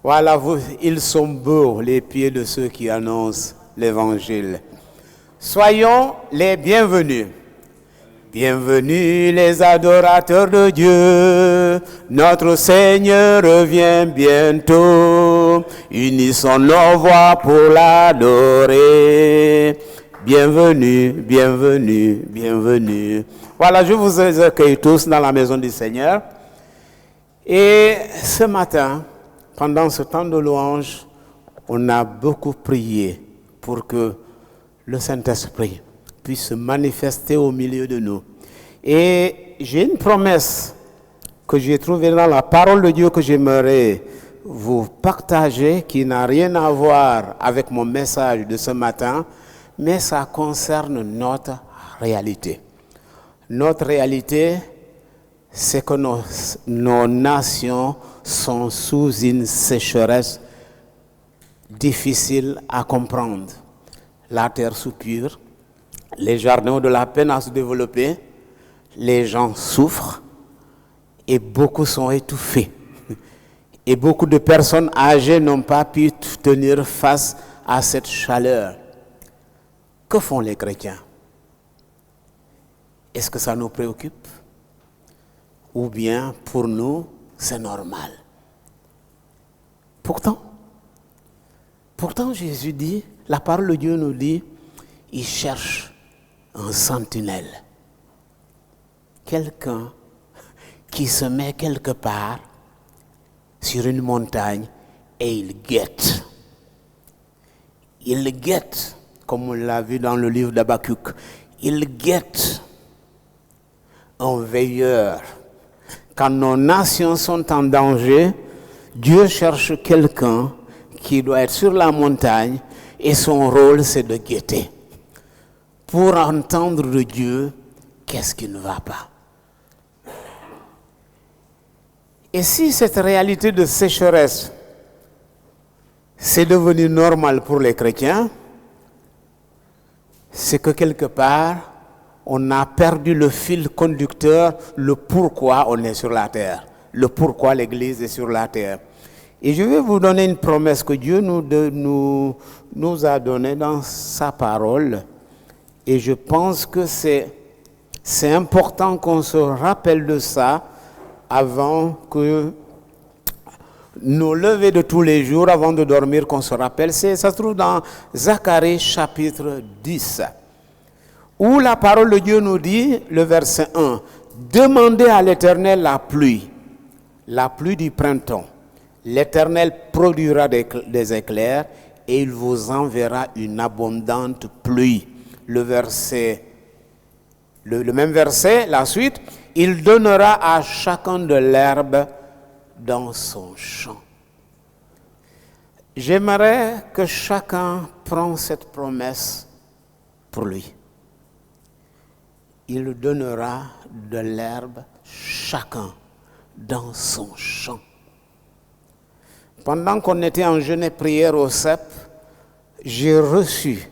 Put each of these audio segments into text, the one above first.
Voilà, ils sont beaux, les pieds de ceux qui annoncent l'évangile. Soyons les bienvenus. Bienvenus les adorateurs de Dieu. Notre Seigneur revient bientôt. Unissons nos voix pour l'adorer. Bienvenue, bienvenue, bienvenue. Voilà, je vous accueille tous dans la maison du Seigneur. Et ce matin, pendant ce temps de louange, on a beaucoup prié pour que le Saint-Esprit puisse se manifester au milieu de nous. Et j'ai une promesse que j'ai trouvée dans la parole de Dieu que j'aimerais vous partager, qui n'a rien à voir avec mon message de ce matin, mais ça concerne notre réalité. Notre réalité, c'est que nos nations sont sous une sécheresse difficile à comprendre. La terre soupire, les jardins ont de la peine à se développer, les gens souffrent et beaucoup sont étouffés. Et beaucoup de personnes âgées n'ont pas pu tenir face à cette chaleur. Que font les chrétiens? Est-ce que ça nous préoccupe? Ou bien pour nous, c'est normal? Pourtant, Jésus dit, la parole de Dieu nous dit, il cherche un sentinelle. Quelqu'un qui se met quelque part sur une montagne et il guette. Il guette, comme on l'a vu dans le livre d'Habakkuk, il guette un veilleur. Quand nos nations sont en danger, Dieu cherche quelqu'un qui doit être sur la montagne et son rôle c'est de guetter pour entendre de Dieu qu'est-ce qui ne va pas. Et si cette réalité de sécheresse c'est devenu normal pour les chrétiens, c'est que quelque part on a perdu le fil conducteur, le pourquoi on est sur la terre, le pourquoi l'Église est sur la terre. Et je vais vous donner une promesse que Dieu nous a donnée dans sa parole. Et je pense que c'est important qu'on se rappelle de ça avant que nos levées de tous les jours, avant de dormir, qu'on se rappelle. Ça se trouve dans Zacharie chapitre 10, où la parole de Dieu nous dit, le verset 1, « Demandez à l'Éternel la pluie du printemps. L'Éternel produira des éclairs et il vous enverra une abondante pluie. » Le même verset, la suite, « Il donnera à chacun de l'herbe dans son champ. » J'aimerais que chacun prenne cette promesse pour lui. Il donnera de l'herbe chacun dans son champ. Pendant qu'on était en jeûne et prière au CEP, j'ai reçu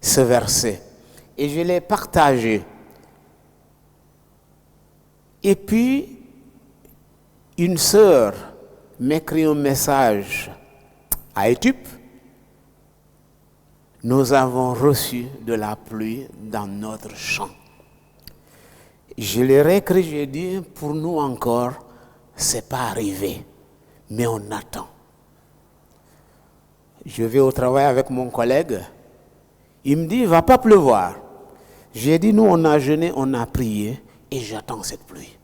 ce verset et je l'ai partagé. Et puis, une sœur m'écrit un message à Éthiopie. Nous avons reçu de la pluie dans notre champ. Je l'ai réécrit, j'ai dit, pour nous encore, c'est pas arrivé. Mais on attend. Je vais au travail avec mon collègue. Il me dit, il ne va pas pleuvoir. J'ai dit, nous, on a jeûné, on a prié et j'attends cette pluie.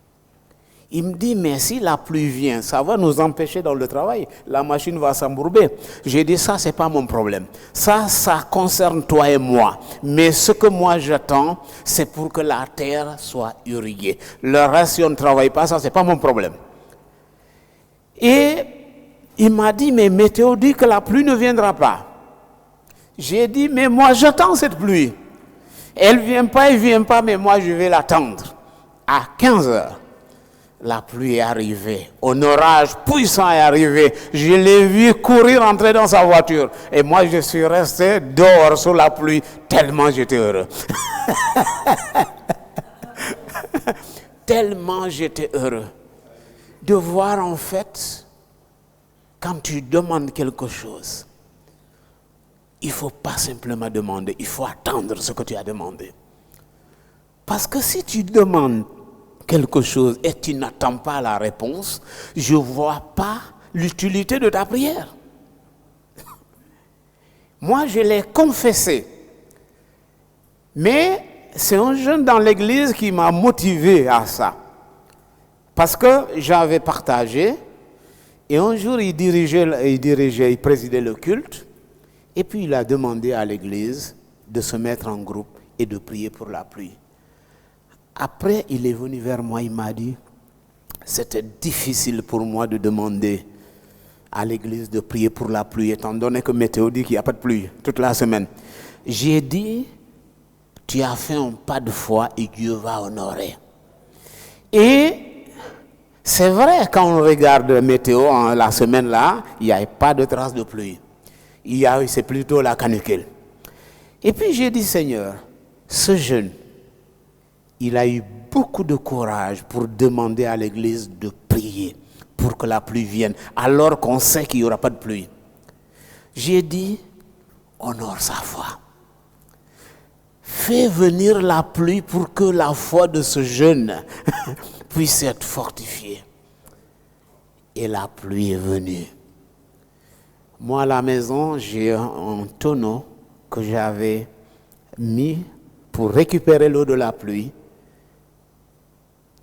Il me dit, mais si la pluie vient, ça va nous empêcher dans le travail. La machine va s'embourber. J'ai dit, ça, ce n'est pas mon problème. Ça concerne toi et moi. Mais ce que moi j'attends, c'est pour que la terre soit irriguée. Le reste, si on ne travaille pas, ça, ce n'est pas mon problème. Et il m'a dit, mais météo dit que la pluie ne viendra pas. J'ai dit, mais moi j'attends cette pluie. Elle ne vient pas, mais moi je vais l'attendre. À 15 heures, la pluie est arrivée. Un orage puissant est arrivé. Je l'ai vu courir, entrer dans sa voiture. Et moi je suis resté dehors sous la pluie, tellement j'étais heureux. Tellement j'étais heureux de voir en fait quand tu demandes quelque chose, il ne faut pas simplement demander, il faut attendre ce que tu as demandé. Parce que si tu demandes quelque chose et tu n'attends pas la réponse, je ne vois pas l'utilité de ta prière. Moi, je l'ai confessé. Mais c'est un jeune dans l'église qui m'a motivé à ça. Parce que j'avais partagé, et un jour il présidait le culte, et puis il a demandé à l'église de se mettre en groupe et de prier pour la pluie. Après, il est venu vers moi, il m'a dit, c'était difficile pour moi de demander à l'église de prier pour la pluie, étant donné que météo dit qu'il n'y a pas de pluie toute la semaine. J'ai dit, tu as fait un pas de foi et Dieu va honorer. Et c'est vrai, quand on regarde la météo la semaine là, il n'y a pas de traces de pluie. C'est plutôt la canicule. Et puis j'ai dit, Seigneur, ce jeune, il a eu beaucoup de courage pour demander à l'église de prier pour que la pluie vienne, alors qu'on sait qu'il n'y aura pas de pluie. J'ai dit, honore sa foi. Fais venir la pluie pour que la foi de ce jeune puisse être fortifiée. Et la pluie est venue. Moi, à la maison, j'ai un tonneau que j'avais mis pour récupérer l'eau de la pluie,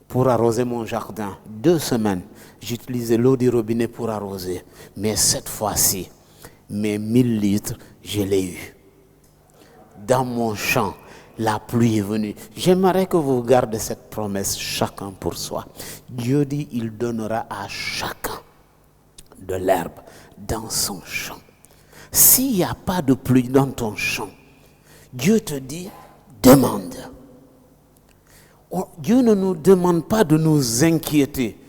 pour arroser mon jardin. 2 semaines, j'utilisais l'eau du robinet pour arroser. Mais cette fois-ci, mes 1000 litres, je l'ai eu. Dans mon champ, la pluie est venue. J'aimerais que vous gardez cette promesse, chacun pour soi. Dieu dit, il donnera à chacun de l'herbe dans son champ. S'il n'y a pas de pluie dans ton champ, Dieu te dit, demande. Dieu ne nous demande pas de nous inquiéter.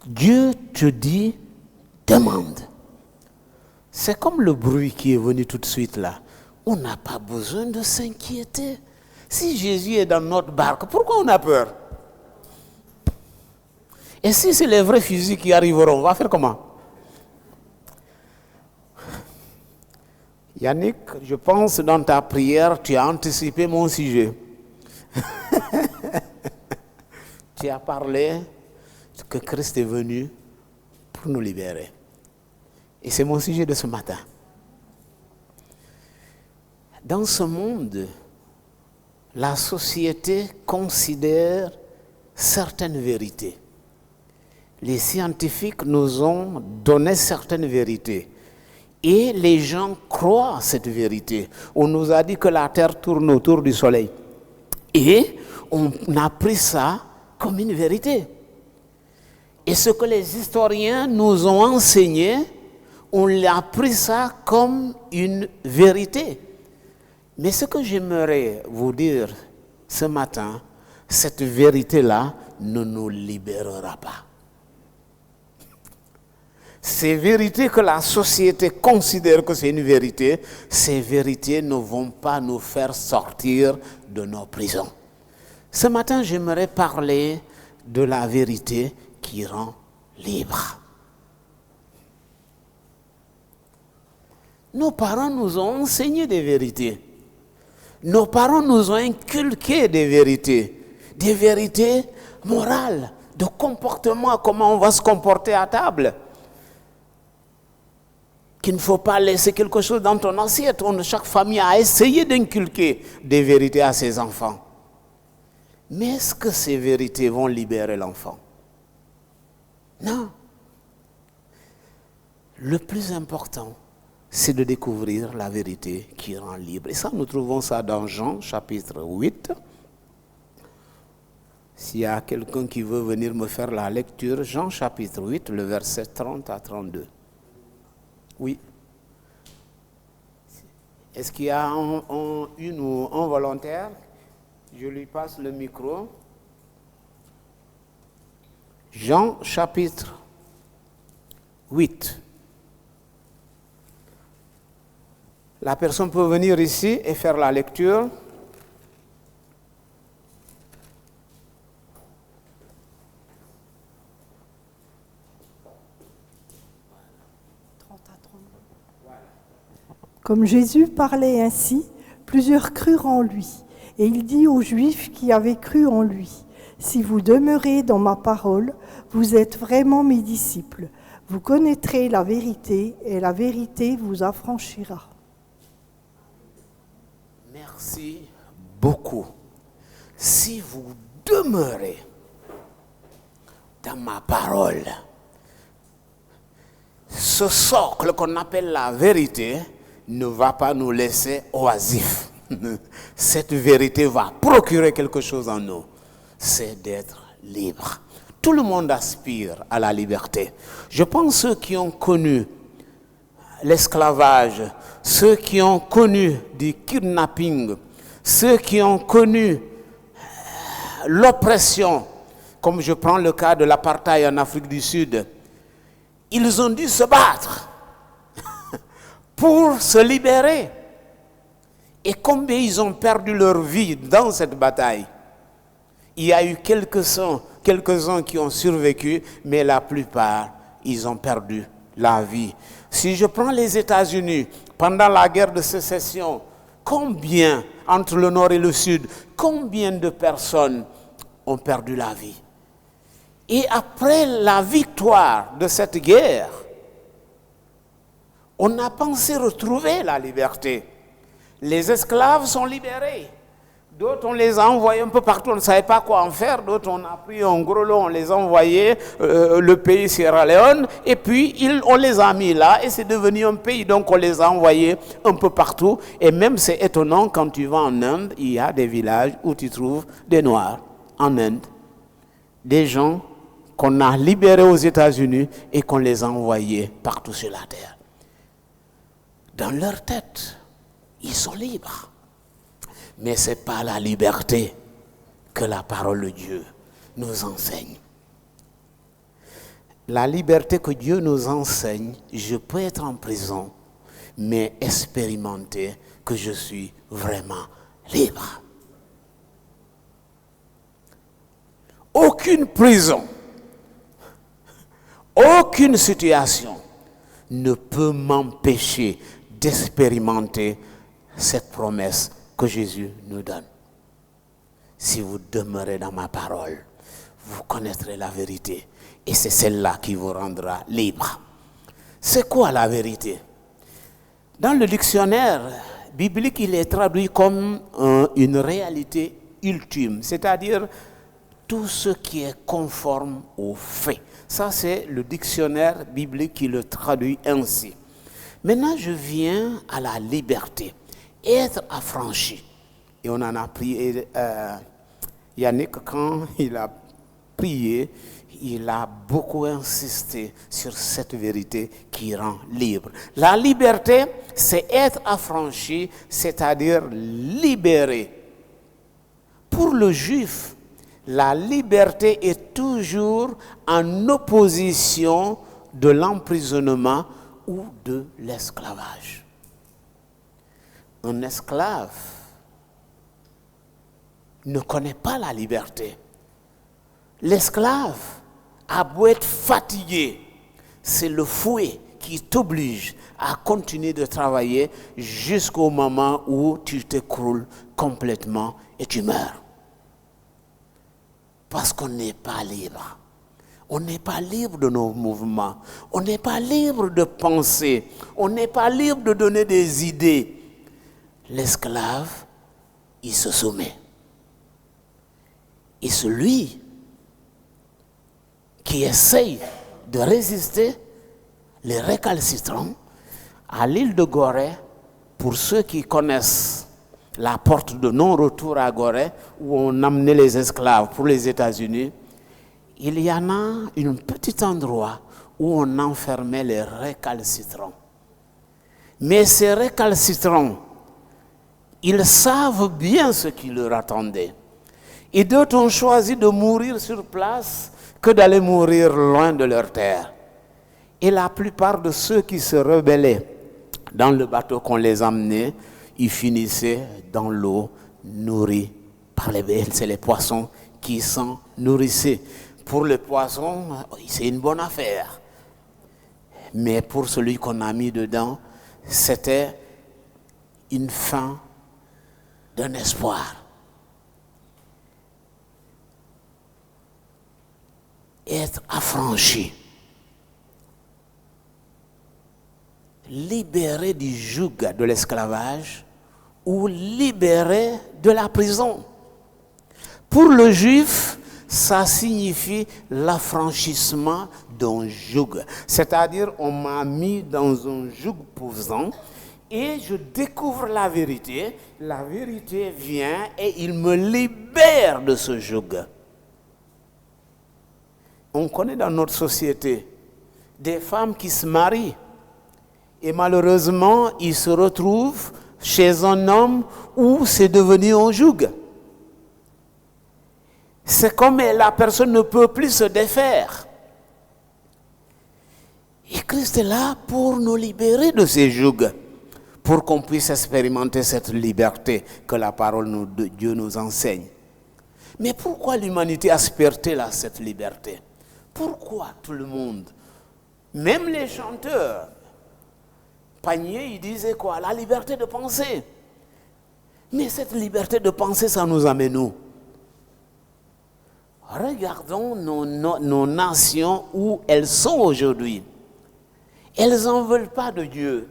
Dieu te dit, demande. C'est comme le bruit qui est venu tout de suite là. On n'a pas besoin de s'inquiéter. Si Jésus est dans notre barque, pourquoi on a peur? Et si c'est les vrais fusils qui arriveront, on va faire comment? Yannick, je pense dans ta prière, tu as anticipé mon sujet. Tu as parlé que Christ est venu pour nous libérer. Et c'est mon sujet de ce matin. Dans ce monde, la société considère certaines vérités. Les scientifiques nous ont donné certaines vérités. Et les gens croient à cette vérité. On nous a dit que la Terre tourne autour du Soleil. Et on a pris ça comme une vérité. Et ce que les historiens nous ont enseigné, on a pris ça comme une vérité. Mais ce que j'aimerais vous dire ce matin, cette vérité-là ne nous libérera pas. Ces vérités que la société considère que c'est une vérité, ces vérités ne vont pas nous faire sortir de nos prisons. Ce matin, j'aimerais parler de la vérité qui rend libre. Nos parents nous ont enseigné des vérités. Nos parents nous ont inculqué des vérités morales, de comportement, comment on va se comporter à table. Qu'il ne faut pas laisser quelque chose dans ton assiette. Chaque famille a essayé d'inculquer des vérités à ses enfants. Mais est-ce que ces vérités vont libérer l'enfant? Non. Le plus important, c'est de découvrir la vérité qui rend libre. Et ça, nous trouvons ça dans Jean, chapitre 8. S'il y a quelqu'un qui veut venir me faire la lecture, Jean, chapitre 8, le verset 30 à 32. Oui. Est-ce qu'il y a une ou un volontaire? Je lui passe le micro. Jean, chapitre 8. La personne peut venir ici et faire la lecture. Comme Jésus parlait ainsi, plusieurs crurent en lui. Et il dit aux Juifs qui avaient cru en lui, « Si vous demeurez dans ma parole, vous êtes vraiment mes disciples. Vous connaîtrez la vérité et la vérité vous affranchira. » Merci beaucoup. Si vous demeurez dans ma parole, ce socle qu'on appelle la vérité ne va pas nous laisser oisifs. Cette vérité va procurer quelque chose en nous, c'est d'être libre. Tout le monde aspire à la liberté. Je pense ceux qui ont connu l'esclavage, ceux qui ont connu du kidnapping, ceux qui ont connu l'oppression, comme je prends le cas de l'apartheid en Afrique du Sud, ils ont dû se battre pour se libérer. Et combien ils ont perdu leur vie dans cette bataille? Il y a eu quelques-uns qui ont survécu, mais la plupart, ils ont perdu la vie. Si je prends les États-Unis, pendant la guerre de sécession, combien, entre le Nord et le Sud, combien de personnes ont perdu la vie? Et après la victoire de cette guerre, on a pensé retrouver la liberté. Les esclaves sont libérés. D'autres, on les a envoyés un peu partout, on ne savait pas quoi en faire. D'autres, on a pris un gros lot, on les a envoyés, le pays Sierra Leone, et puis on les a mis là, et c'est devenu un pays. Donc, on les a envoyés un peu partout. Et même, c'est étonnant, quand tu vas en Inde, il y a des villages où tu trouves des Noirs, en Inde. Des gens qu'on a libérés aux États-Unis et qu'on les a envoyés partout sur la terre. Dans leur tête, ils sont libres. Mais ce n'est pas la liberté que la parole de Dieu nous enseigne. La liberté que Dieu nous enseigne, je peux être en prison, mais expérimenter que je suis vraiment libre. Aucune prison, aucune situation ne peut m'empêcher d'expérimenter cette promesse que Jésus nous donne. Si vous demeurez dans ma parole, vous connaîtrez la vérité et c'est celle-là qui vous rendra libre. C'est quoi la vérité? Dans le dictionnaire biblique, il est traduit comme une réalité ultime, c'est-à-dire tout ce qui est conforme aux faits. Ça, c'est le dictionnaire biblique qui le traduit ainsi. Maintenant, je viens à la liberté. Être affranchi. Et on en a prié, Yannick, quand il a prié, il a beaucoup insisté sur cette vérité qui rend libre. La liberté, c'est être affranchi, c'est-à-dire libéré. Pour le juif, la liberté est toujours en opposition de l'emprisonnement ou de l'esclavage. Un esclave ne connaît pas la liberté. L'esclave a beau être fatigué, c'est le fouet qui t'oblige à continuer de travailler jusqu'au moment où tu t'écroules complètement et tu meurs. Parce qu'on n'est pas libre. On n'est pas libre de nos mouvements. On n'est pas libre de penser. On n'est pas libre de donner des idées. L'esclave, il se soumet. Et celui qui essaye de résister, les récalcitrants, à l'île de Gorée, pour ceux qui connaissent la porte de non-retour à Gorée, où on amenait les esclaves pour les États-Unis, il y en a un petit endroit où on enfermait les récalcitrants. Mais ces récalcitrants, ils savent bien ce qui leur attendait. Et d'autres ont choisi de mourir sur place que d'aller mourir loin de leur terre. Et la plupart de ceux qui se rebellaient dans le bateau qu'on les emmenait, ils finissaient dans l'eau nourris par les bêtes. C'est les poissons qui s'en nourrissaient. Pour les poissons, c'est une bonne affaire. Mais pour celui qu'on a mis dedans, c'était une fin d'un espoir. Être affranchi, libéré du joug de l'esclavage ou libéré de la prison. Pour le juif, ça signifie l'affranchissement d'un joug. C'est-à-dire, on m'a mis dans un joug pesant et je découvre la vérité vient et il me libère de ce joug. On connaît dans notre société des femmes qui se marient et malheureusement, ils se retrouvent chez un homme où c'est devenu un joug. C'est comme la personne ne peut plus se défaire. Et Christ est là pour nous libérer de ces jougs, pour qu'on puisse expérimenter cette liberté que la parole de Dieu nous enseigne. Mais pourquoi l'humanité aspire-t-elle à cette liberté? Pourquoi tout le monde, même les chanteurs, Panier, il disait quoi? La liberté de penser. Mais cette liberté de penser, ça nous amène où? Regardons nos nations où elles sont aujourd'hui. Elles n'en veulent pas de Dieu.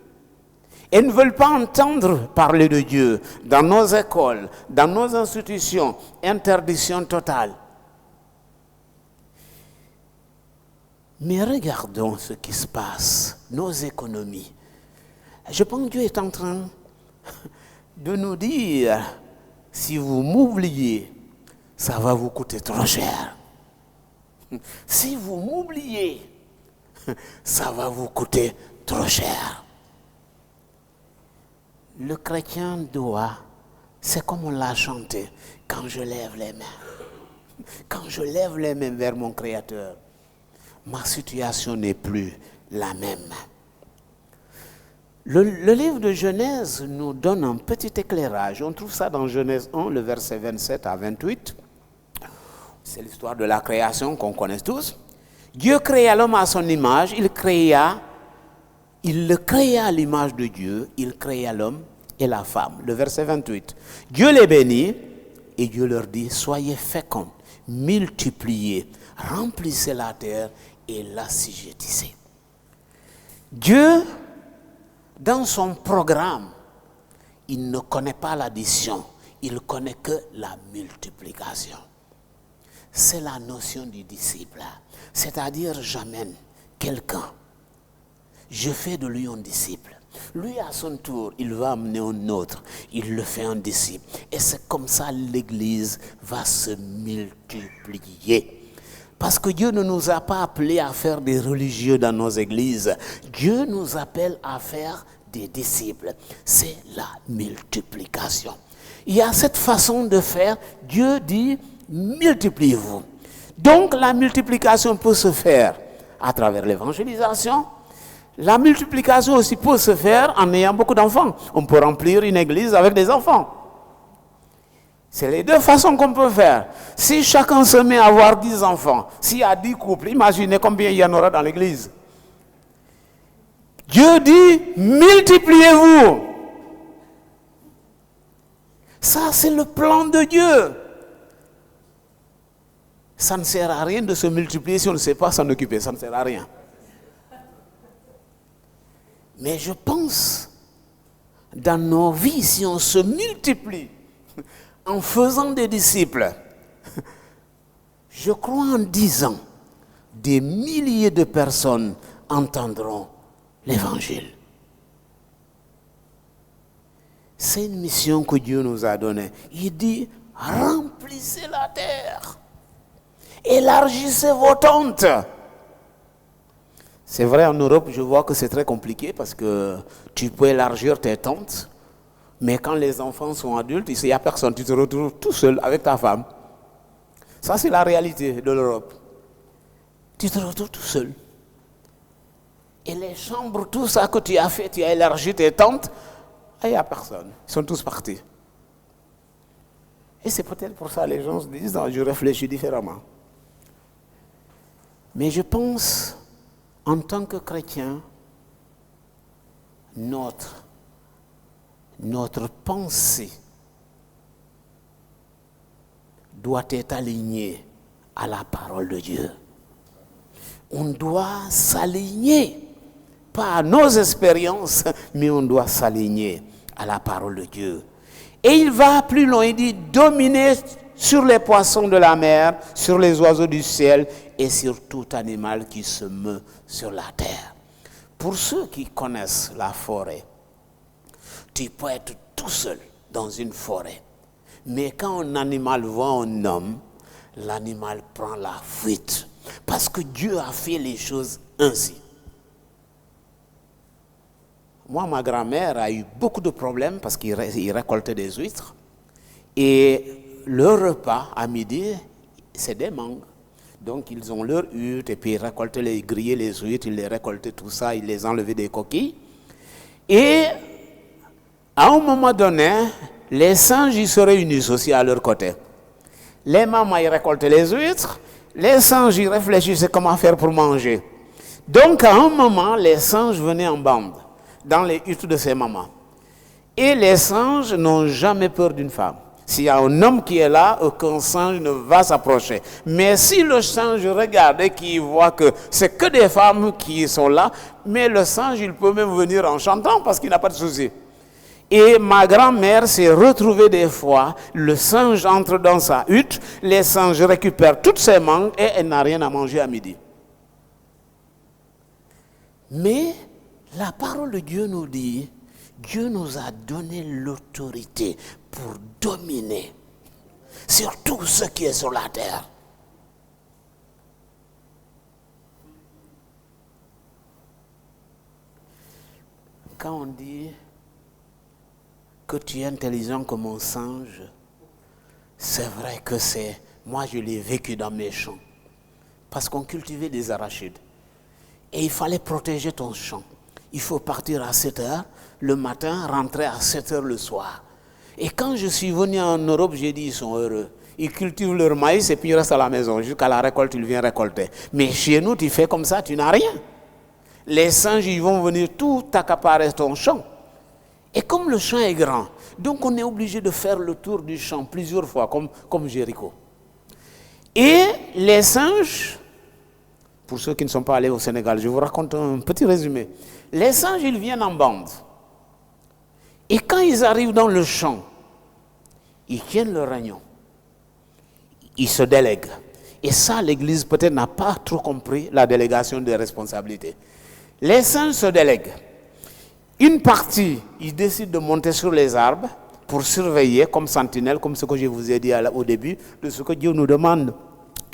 Elles ne veulent pas entendre parler de Dieu. Dans nos écoles, dans nos institutions, interdiction totale. Mais regardons ce qui se passe, nos économies. Je pense que Dieu est en train de nous dire, si vous m'oubliez, ça va vous coûter trop cher. Si vous m'oubliez, ça va vous coûter trop cher. Le chrétien doit, c'est comme on l'a chanté, quand je lève les mains. Quand je lève les mains vers mon Créateur, ma situation n'est plus la même. Le livre de Genèse nous donne un petit éclairage. On trouve ça dans Genèse 1, le verset 27 à 28. C'est l'histoire de la création qu'on connaît tous. Dieu créa l'homme à son image. Il le créa à l'image de Dieu. Il créa l'homme et la femme. Le verset 28. Dieu les bénit et Dieu leur dit, soyez féconds, multipliez, remplissez la terre et l'assujettissez. Dieu, dans son programme, il ne connaît pas l'addition, il connaît que la multiplication. C'est la notion du disciple. C'est-à-dire, j'amène quelqu'un, je fais de lui un disciple. Lui, à son tour, il va amener un autre, il le fait un disciple. Et c'est comme ça l'Église va se multiplier. Parce que Dieu ne nous a pas appelés à faire des religieux dans nos églises. Dieu nous appelle à faire des disciples. C'est la multiplication. Il y a cette façon de faire. Dieu dit, multipliez-vous. Donc la multiplication peut se faire à travers l'évangélisation. La multiplication aussi peut se faire en ayant beaucoup d'enfants. On peut remplir une église avec des enfants. C'est les deux façons qu'on peut faire. Si chacun se met à avoir 10 enfants, s'il y a 10 couples, imaginez combien il y en aura dans l'église. Dieu dit, multipliez-vous. Ça, c'est le plan de Dieu. Ça ne sert à rien de se multiplier si on ne sait pas s'en occuper. Ça ne sert à rien. Mais je pense, dans nos vies, si on se multiplie, en faisant des disciples, je crois en 10 ans, des milliers de personnes entendront l'évangile. C'est une mission que Dieu nous a donnée. Il dit, remplissez la terre, élargissez vos tentes. C'est vrai, en Europe, je vois que c'est très compliqué parce que tu peux élargir tes tentes. Mais quand les enfants sont adultes, il n'y a personne, tu te retrouves tout seul avec ta femme. Ça, c'est la réalité de l'Europe. Tu te retrouves tout seul. Et les chambres, tout ça que tu as fait, tu as élargi tes tentes, il n'y a personne. Ils sont tous partis. Et c'est peut-être pour ça que les gens se disent, non, je réfléchis différemment. Mais je pense, en tant que chrétien, notre notre pensée doit être alignée à la parole de Dieu. On doit s'aligner, pas à nos expériences, mais on doit s'aligner à la parole de Dieu. Et il va plus loin, il dit dominer sur les poissons de la mer, sur les oiseaux du ciel et sur tout animal qui se meut sur la terre. Pour ceux qui connaissent la forêt, tu peux être tout seul dans une forêt. Mais quand un animal voit un homme, l'animal prend la fuite. Parce que Dieu a fait les choses ainsi. Moi, ma grand-mère a eu beaucoup de problèmes parce qu'il récoltait des huîtres. Et le repas à midi, c'est des mangues. Donc ils ont leur hutte et puis ils grillaient les huîtres, ils les récoltaient tout ça, ils les enlevaient des coquilles. Et à un moment donné, les singes ils se réunissent aussi à leur côté. Les mamans ils récoltaient les huîtres, les singes ils réfléchissaient comment faire pour manger. Donc à un moment, les singes venaient en bande dans les huttes de ces mamans. Et les singes n'ont jamais peur d'une femme. S'il y a un homme qui est là, aucun singe ne va s'approcher. Mais si le singe regarde et qu'il voit que c'est que des femmes qui sont là, mais le singe, il peut même venir en chantant parce qu'il n'a pas de souci. Et ma grand-mère s'est retrouvée des fois, le singe entre dans sa hutte, les singes récupèrent toutes ses mangues et elle n'a rien à manger à midi. Mais la parole de Dieu nous dit, Dieu nous a donné l'autorité pour dominer sur tout ce qui est sur la terre. Quand on dit que tu es intelligent comme un singe, c'est vrai que c'est... Moi, je l'ai vécu dans mes champs. Parce qu'on cultivait des arachides. Et il fallait protéger ton champ. Il faut partir à 7 heures le matin, rentrer à 7 heures le soir. Et quand je suis venu en Europe, j'ai dit, ils sont heureux. Ils cultivent leur maïs et puis ils restent à la maison. Jusqu'à la récolte, ils viennent récolter. Mais chez nous, tu fais comme ça, tu n'as rien. Les singes, ils vont venir tout accaparer ton champ. Et comme le champ est grand, donc on est obligé de faire le tour du champ plusieurs fois, comme Jéricho. Et les singes, pour ceux qui ne sont pas allés au Sénégal, je vous raconte un petit résumé. Les singes, ils viennent en bande. Et quand ils arrivent dans le champ, ils tiennent leur réunion. Ils se délèguent. Et ça, l'Église peut-être n'a pas trop compris la délégation des responsabilités. Les singes se délèguent. Une partie, ils décident de monter sur les arbres pour surveiller comme sentinelles, comme ce que je vous ai dit au début, de ce que Dieu nous demande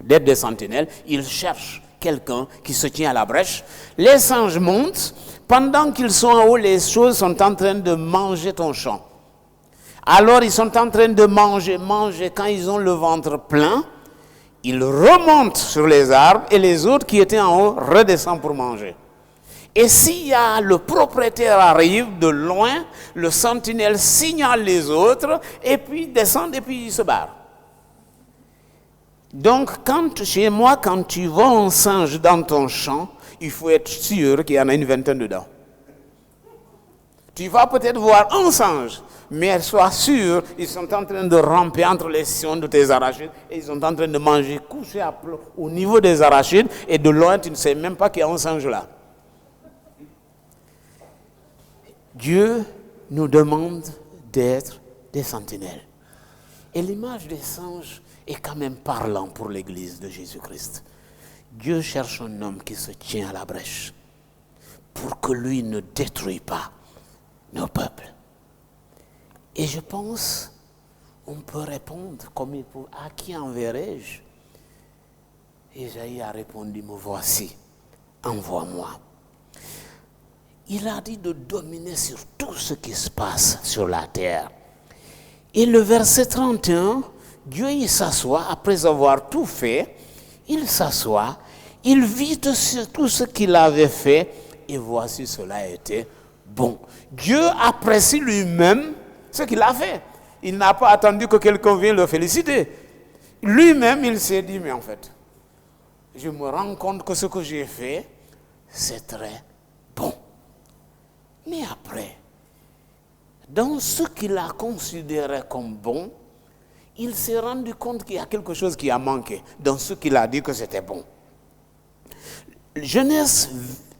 d'être des sentinelles. Ils cherchent quelqu'un qui se tient à la brèche. Les singes montent. Pendant qu'ils sont en haut, les choses sont en train de manger ton champ. Alors ils sont en train de manger. Quand ils ont le ventre plein, ils remontent sur les arbres et les autres qui étaient en haut redescendent pour manger. Et s'il y a le propriétaire arrive de loin, le sentinelle signale les autres et puis descend et puis il se barre. Donc chez moi, quand tu vois un singe dans ton champ, il faut être sûr qu'il y en a une vingtaine dedans. Tu vas peut-être voir un singe, mais sois sûr, ils sont en train de ramper entre les sillons de tes arachides et ils sont en train de manger couché à plat au niveau des arachides et de loin, tu ne sais même pas qu'il y a un singe là. Dieu nous demande d'être des sentinelles. Et l'image des singes est quand même parlant pour l'Église de Jésus-Christ. Dieu cherche un homme qui se tient à la brèche pour que lui ne détruise pas nos peuples. Et je pense, on peut répondre comme il faut, à qui enverrai-je? Ésaïe a répondu, me voici, envoie-moi. Il a dit de dominer sur tout ce qui se passe sur la terre. Et le verset 31, Dieu il s'assoit, après avoir tout fait, il s'assoit, il vit tout ce qu'il avait fait, et voici cela était bon. Dieu apprécie lui-même ce qu'il a fait. Il n'a pas attendu que quelqu'un vienne le féliciter. Lui-même, il s'est dit, mais en fait, je me rends compte que ce que j'ai fait, c'est très bon. Mais après, dans ce qu'il a considéré comme bon, il s'est rendu compte qu'il y a quelque chose qui a manqué dans ce qu'il a dit que c'était bon. Genèse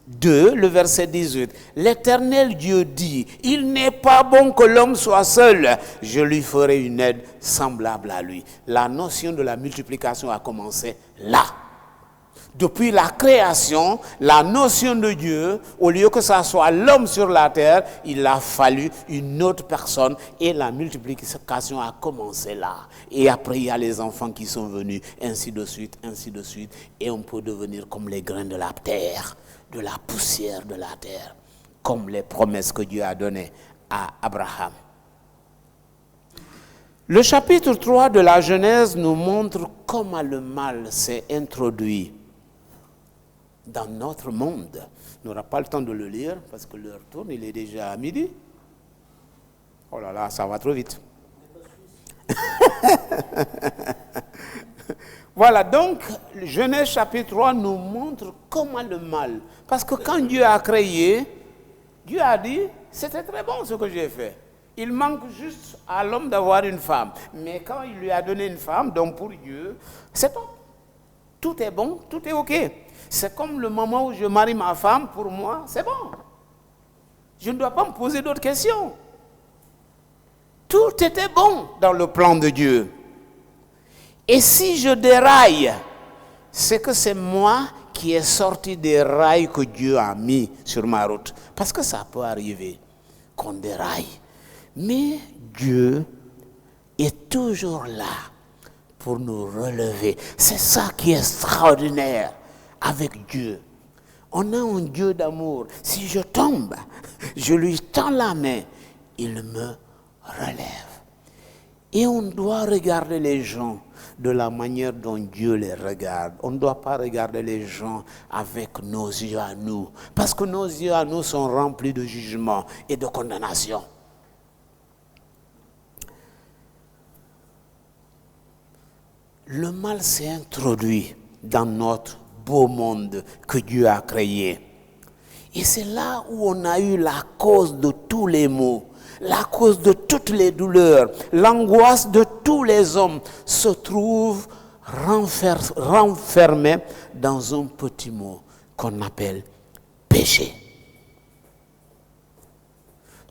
2, le verset 18. L'Éternel Dieu dit, il n'est pas bon que l'homme soit seul, je lui ferai une aide semblable à lui. La notion de la multiplication a commencé là. Depuis la création, la notion de Dieu, au lieu que ça soit l'homme sur la terre, il a fallu une autre personne et la multiplication a commencé là. Et après, il y a les enfants qui sont venus, ainsi de suite, et on peut devenir comme les grains de la terre, de la poussière de la terre, comme les promesses que Dieu a données à Abraham. Le chapitre 3 de la Genèse nous montre comment le mal s'est introduit dans notre monde. On n'aura pas le temps de le lire parce que l'heure tourne, il est déjà à midi. Oh là là, ça va trop vite. Voilà, donc, Genèse chapitre 3 nous montre comment le mal. Parce que quand Dieu a créé, Dieu a dit, c'était très bon ce que j'ai fait. Il manque juste à l'homme d'avoir une femme. Mais quand il lui a donné une femme, donc pour Dieu, c'est bon. Tout est bon, tout est OK. C'est comme le moment où je marie ma femme, pour moi, c'est bon. Je ne dois pas me poser d'autres questions. Tout était bon dans le plan de Dieu. Et si je déraille, c'est que c'est moi qui ai sorti des rails que Dieu a mis sur ma route. Parce que ça peut arriver qu'on déraille. Mais Dieu est toujours là pour nous relever. C'est ça qui est extraordinaire avec Dieu. On a un Dieu d'amour. Si je tombe, je lui tends la main, il me relève. Et on doit regarder les gens de la manière dont Dieu les regarde. On ne doit pas regarder les gens avec nos yeux à nous. Parce que nos yeux à nous sont remplis de jugement et de condamnation. Le mal s'est introduit dans notre beau monde que Dieu a créé. Et c'est là où on a eu la cause de tous les maux, la cause de toutes les douleurs, l'angoisse de tous les hommes se trouve renfermée dans un petit mot qu'on appelle péché.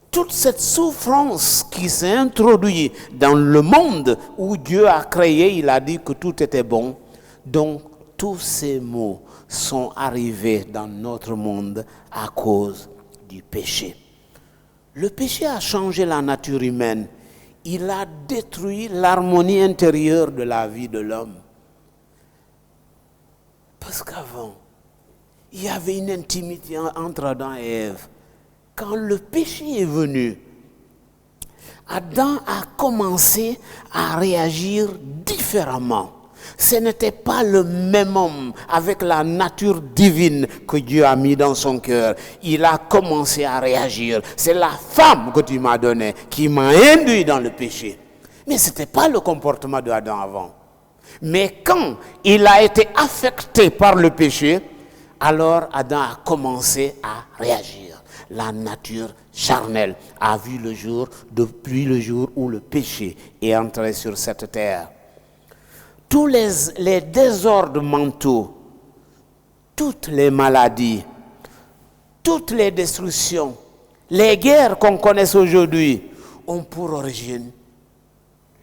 Toute cette souffrance qui s'est introduite dans le monde où Dieu a créé, il a dit que tout était bon. Donc, tous ces maux sont arrivés dans notre monde à cause du péché. Le péché a changé la nature humaine. Il a détruit l'harmonie intérieure de la vie de l'homme. Parce qu'avant, il y avait une intimité entre Adam et Ève. Quand le péché est venu, Adam a commencé à réagir différemment. Ce n'était pas le même homme avec la nature divine que Dieu a mis dans son cœur. Il a commencé à réagir. C'est la femme que tu m'as donnée qui m'a induit dans le péché. Mais ce n'était pas le comportement d'Adam avant. Mais quand il a été affecté par le péché, alors Adam a commencé à réagir. La nature charnelle a vu le jour depuis le jour où le péché est entré sur cette terre. Tous les désordres mentaux, toutes les maladies, toutes les destructions, les guerres qu'on connaît aujourd'hui ont pour origine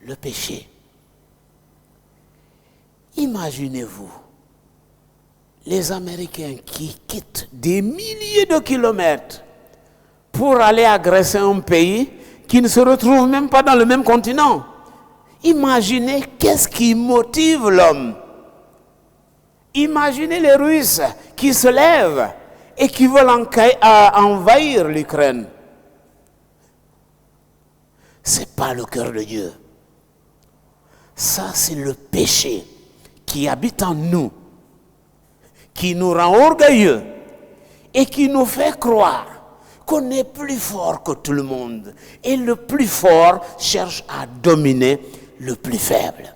le péché. Imaginez-vous les Américains qui quittent des milliers de kilomètres pour aller agresser un pays qui ne se retrouve même pas dans le même continent. Imaginez qu'est-ce qui motive l'homme. Imaginez les Russes qui se lèvent et qui veulent envahir l'Ukraine. Ce n'est pas le cœur de Dieu. Ça, c'est le péché qui habite en nous, qui nous rend orgueilleux et qui nous fait croire qu'on est plus fort que tout le monde. Et le plus fort cherche à dominer le plus faible.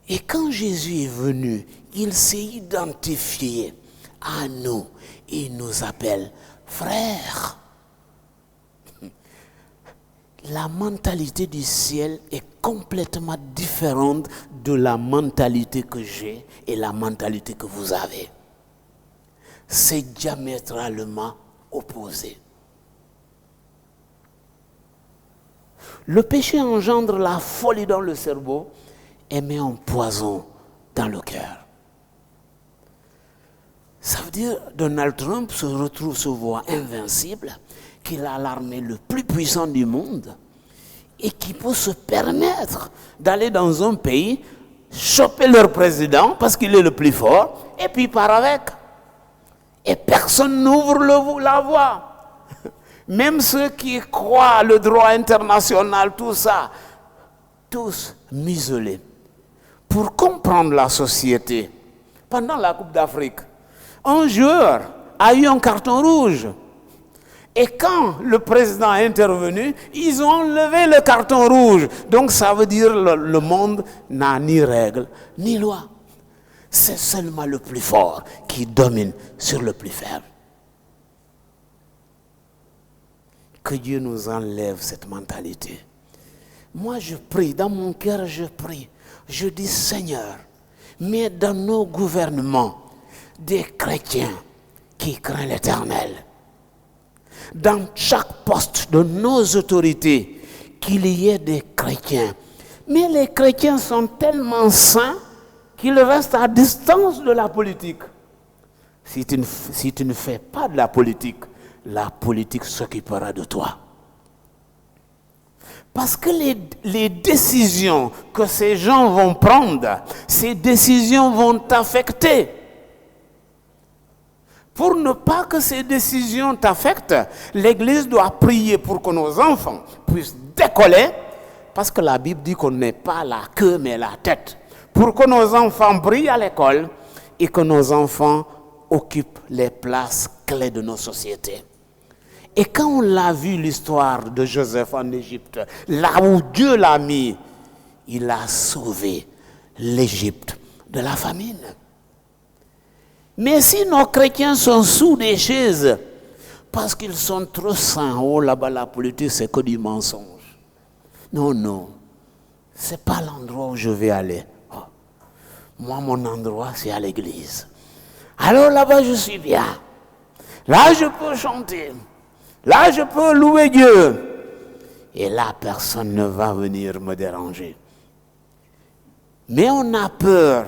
Et quand Jésus est venu, il s'est identifié à nous et il nous appelle frères. la mentalité du ciel est complètement différente de la mentalité que j'ai et la mentalité que vous avez. C'est diamétralement opposé. Le péché engendre la folie dans le cerveau et met un poison dans le cœur. Ça veut dire que Donald Trump se voit invincible, qu'il a l'armée le plus puissant du monde et qui peut se permettre d'aller dans un pays, choper leur président parce qu'il est le plus fort et puis il part avec. Et personne n'ouvre la voie. Même ceux qui croient le droit international, tout ça, tous muselés. Pour comprendre la société, pendant la Coupe d'Afrique, un joueur a eu un carton rouge. Et quand le président est intervenu, ils ont enlevé le carton rouge. Donc ça veut dire que le monde n'a ni règles, ni loi. C'est seulement le plus fort qui domine sur le plus faible. Que Dieu nous enlève cette mentalité. Moi je prie, dans mon cœur je prie. Je dis Seigneur, mets dans nos gouvernements des chrétiens qui craignent l'Éternel. Dans chaque poste de nos autorités, qu'il y ait des chrétiens. Mais les chrétiens sont tellement saints qu'ils restent à distance de la politique. Si tu ne fais pas de la politique s'occupera de toi. Parce que les décisions que ces gens vont prendre, ces décisions vont t'affecter. Pour ne pas que ces décisions t'affectent, l'Église doit prier pour que nos enfants puissent décoller, parce que la Bible dit qu'on n'est pas la queue mais la tête. Pour que nos enfants brillent à l'école et que nos enfants occupent les places clés de nos sociétés. Et quand on l'a vu l'histoire de Joseph en Égypte, là où Dieu l'a mis, il a sauvé l'Égypte de la famine. Mais si nos chrétiens sont sous des chaises, parce qu'ils sont trop saints, oh là-bas la politique c'est que du mensonge. Non, c'est pas l'endroit où je vais aller. Oh. Moi mon endroit c'est à l'église. Alors là-bas je suis bien. Là je peux chanter. Là je peux louer Dieu. Et là personne ne va venir me déranger. Mais on a peur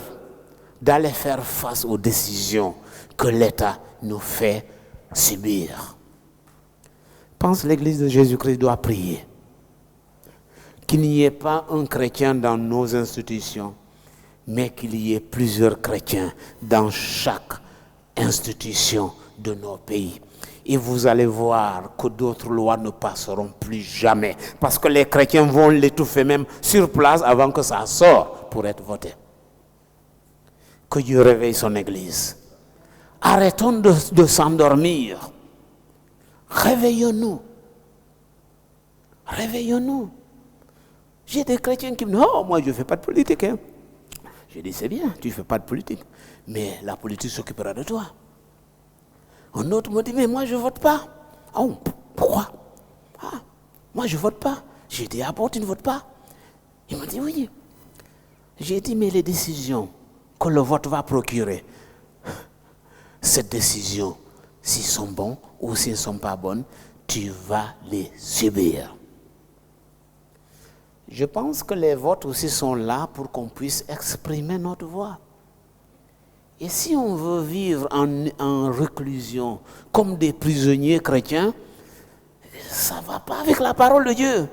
d'aller faire face aux décisions que l'État nous fait subir. Je pense que l'Église de Jésus-Christ doit prier. Qu'il n'y ait pas un chrétien dans nos institutions, mais qu'il y ait plusieurs chrétiens dans chaque institution de nos pays. Et vous allez voir que d'autres lois ne passeront plus jamais. Parce que les chrétiens vont l'étouffer même sur place avant que ça sorte pour être voté. Que Dieu réveille son Église. Arrêtons de s'endormir. Réveillons-nous. Réveillons-nous. J'ai des chrétiens qui me disent, oh, moi je ne fais pas de politique. Hein. Je dis, c'est bien, tu ne fais pas de politique. Mais la politique s'occupera de toi. Un autre me dit, mais moi je ne vote pas. Oh, pourquoi? Moi je ne vote pas. J'ai dit, ah bon, tu ne votes pas? Il m'a dit, oui. J'ai dit, mais les décisions que le vote va procurer, cette décision, s'ils sont bons ou s'ils ne sont pas bonnes, tu vas les subir. Je pense que les votes aussi sont là pour qu'on puisse exprimer notre voix. Et si on veut vivre en réclusion comme des prisonniers chrétiens, ça ne va pas avec la parole de Dieu.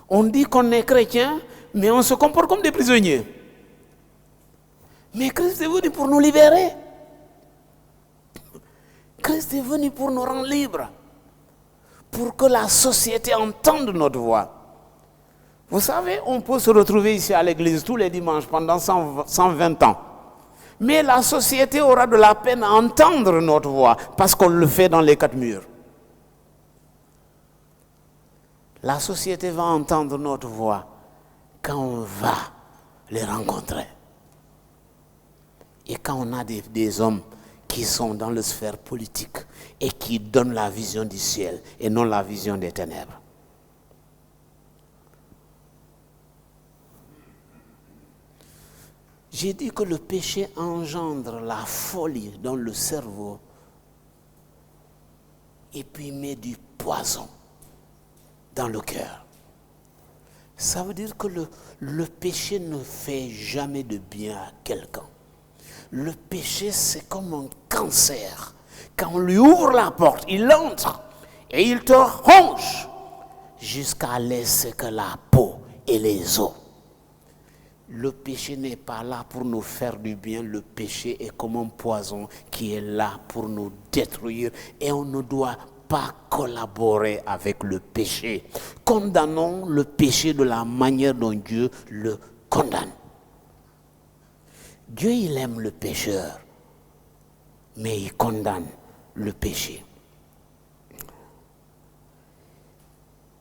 On dit qu'on est chrétien, mais on se comporte comme des prisonniers. Mais Christ est venu pour nous libérer. Christ est venu pour nous rendre libres. Pour que la société entende notre voix. Vous savez, on peut se retrouver ici à l'église tous les dimanches pendant 120 ans. Mais la société aura de la peine à entendre notre voix parce qu'on le fait dans les quatre murs. La société va entendre notre voix quand on va les rencontrer. Et quand on a des hommes qui sont dans la sphère politique et qui donnent la vision du ciel et non la vision des ténèbres. J'ai dit que le péché engendre la folie dans le cerveau et puis met du poison dans le cœur. Ça veut dire que le péché ne fait jamais de bien à quelqu'un. Le péché, c'est comme un cancer. Quand on lui ouvre la porte, il entre et il te ronge jusqu'à laisser que la peau et les os. Le péché n'est pas là pour nous faire du bien. Le péché est comme un poison qui est là pour nous détruire et on ne doit pas collaborer avec le péché. Condamnons le péché de la manière dont Dieu le condamne. Dieu, il aime le pécheur, mais il condamne le péché.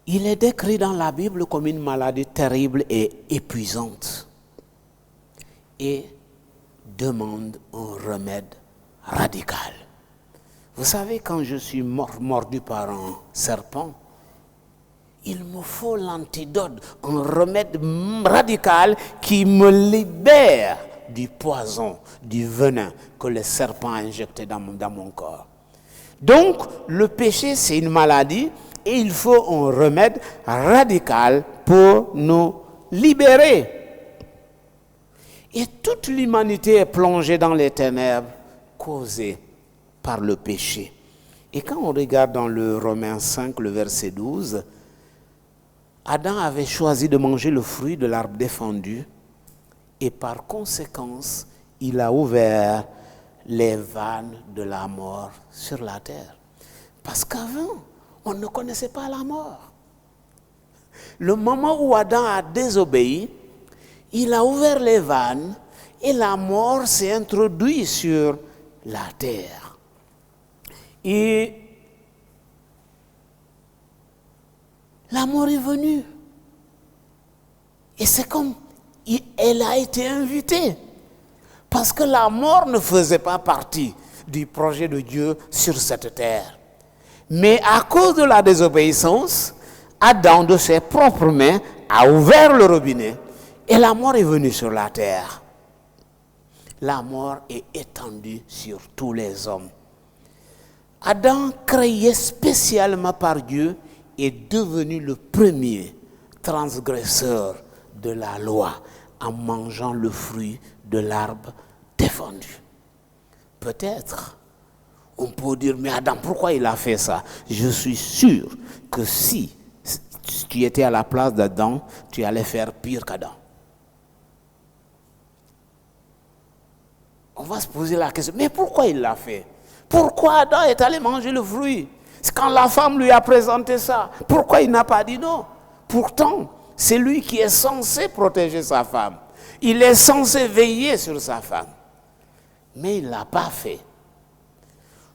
Il est décrit dans la Bible comme une maladie terrible et épuisante et demande un remède radical. Vous savez, quand je suis mordu par un serpent, il me faut l'antidote, un remède radical qui me libère du poison, du venin que le serpent a injecté dans mon corps. Donc, le péché, c'est une maladie et il faut un remède radical pour nous libérer. Et toute l'humanité est plongée dans les ténèbres causées par le péché. Et quand on regarde dans le Romains 5, le verset 12, Adam avait choisi de manger le fruit de l'arbre défendu et par conséquence, il a ouvert les vannes de la mort sur la terre. Parce qu'avant, on ne connaissait pas la mort. Le moment où Adam a désobéi, il a ouvert les vannes et la mort s'est introduite sur la terre. Et la mort est venue. Et c'est comme elle a été invitée. Parce que la mort ne faisait pas partie du projet de Dieu sur cette terre. Mais à cause de la désobéissance, Adam, de ses propres mains, a ouvert le robinet et la mort est venue sur la terre. La mort est étendue sur tous les hommes. Adam, créé spécialement par Dieu, est devenu le premier transgresseur de la loi en mangeant le fruit de l'arbre défendu. Peut-être, on peut dire, mais Adam, pourquoi il a fait ça? Je suis sûr que si tu étais à la place d'Adam, tu allais faire pire qu'Adam. On va se poser la question, mais pourquoi il l'a fait? Pourquoi Adam est allé manger le fruit? C'est quand la femme lui a présenté ça. Pourquoi il n'a pas dit non? Pourtant, c'est lui qui est censé protéger sa femme. Il est censé veiller sur sa femme. Mais il ne l'a pas fait.